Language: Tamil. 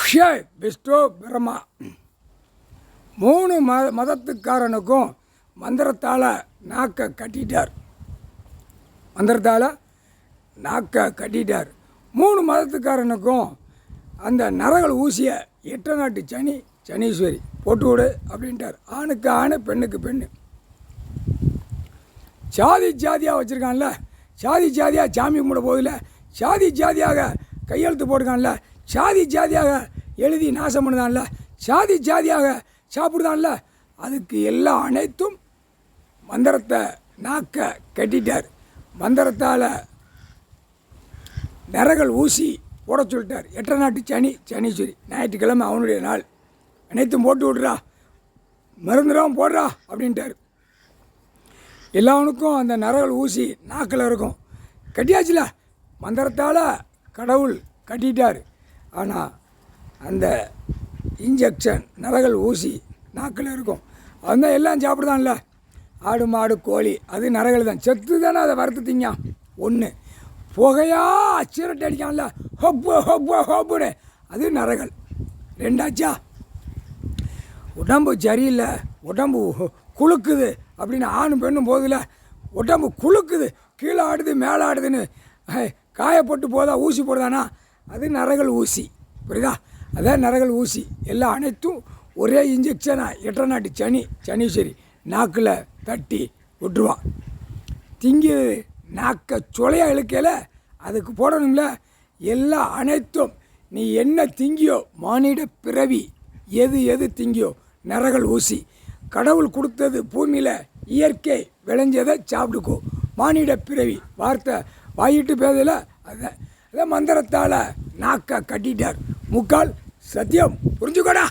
விஷ்ணு பிரம்மா 3 மதத்துக்காரனுக்கும் மந்திரத்தால் நாக்கை கட்டிட்டார். 3 மதத்துக்காரனுக்கும் அந்த நரகள் ஊசியை 8 நாட்டு சனீஸ்வரி போட்டு விடு அப்படின்ட்டார். ஆணுக்கு ஆணு, பெண்ணுக்கு பெண்ணு. ஜாதியாக வச்சுருக்கான்ல, ஜாதியாக சாமி கும்பிட போதில்ல, ஜாதியாக கையெழுத்து போட்டுக்கான்ல, ஜாதியாக எழுதி நாசம் பண்ணுதான்ல, ஜாதியாக சாப்பிடுதான்ல, அதுக்கு எல்லாம் அனைத்தும் மந்திரத்தை நாக்க கட்டிட்டார். மந்திரத்தால் நரகள் ஊசி போட சொல்லிட்டார். 8 நாட்டு சனீஸ்வரி ஞாயிற்றுக்கிழமை அவனுடைய நாள். அனைத்தும் போட்டு விட்றா, மருந்துடாமல் போடுறா அப்படின்ட்டார். எல்லாவனுக்கும் அந்த நரகள் ஊசி நாக்கில் இருக்கும். கட்டியாச்சுல, மந்திரத்தால் கடவுள் கட்டிட்டார். ஆனால் அந்த இன்ஜெக்ஷன் நரகள் ஊசி நாக்கில் இருக்கும். அதுதான் எல்லாம் சாப்பிடுதான்ல, ஆடு மாடு கோழி அது நரகள் தான். செத்து தானே அதை வறுத்து திங்கான். ஒன்று புகையாக சிரட்டை அடிக்கான்ல, ஹொப்புன்னு அது நரகள். 2ஆச்சா, உடம்பு சரியில்லை, உடம்பு குலுக்குது அப்படின்னு ஆணும் பெண்ணும் போதில், உடம்பு குலுக்குது, கீழே ஆடுது மேலே ஆடுதுன்னு காயப்பட்டு போதா ஊசி போடுதானா, அது நரகள் ஊசி. புரியுதா? அதான் நரகள் ஊசி. எல்லாம் அனைத்தும் ஒரே இன்ஜெக்ஷனாக 8 நாட்டு சனீஸ்வரி நாக்கில் தட்டி விட்டுருவான். திங்கி நாக்கை சுளையாக இழுக்கல, அதுக்கு போடணும்ல. எல்லாம் அனைத்தும் நீ என்ன திங்கியோ, மானிட பிறவி எது திங்கியோ நரகள் ஊசி. கடவுள் கொடுத்தது பூமியில் இயற்கை விளைஞ்சதை சாப்பிட்டுக்கோ. மானிட பிறவி வார்த்தை வாயிட்டு பேசல, அதான் மந்திரத்தால் நாக்கை கட்டிட்டார். முக்கால் சத்தியம். புரிஞ்சுக்கோடா.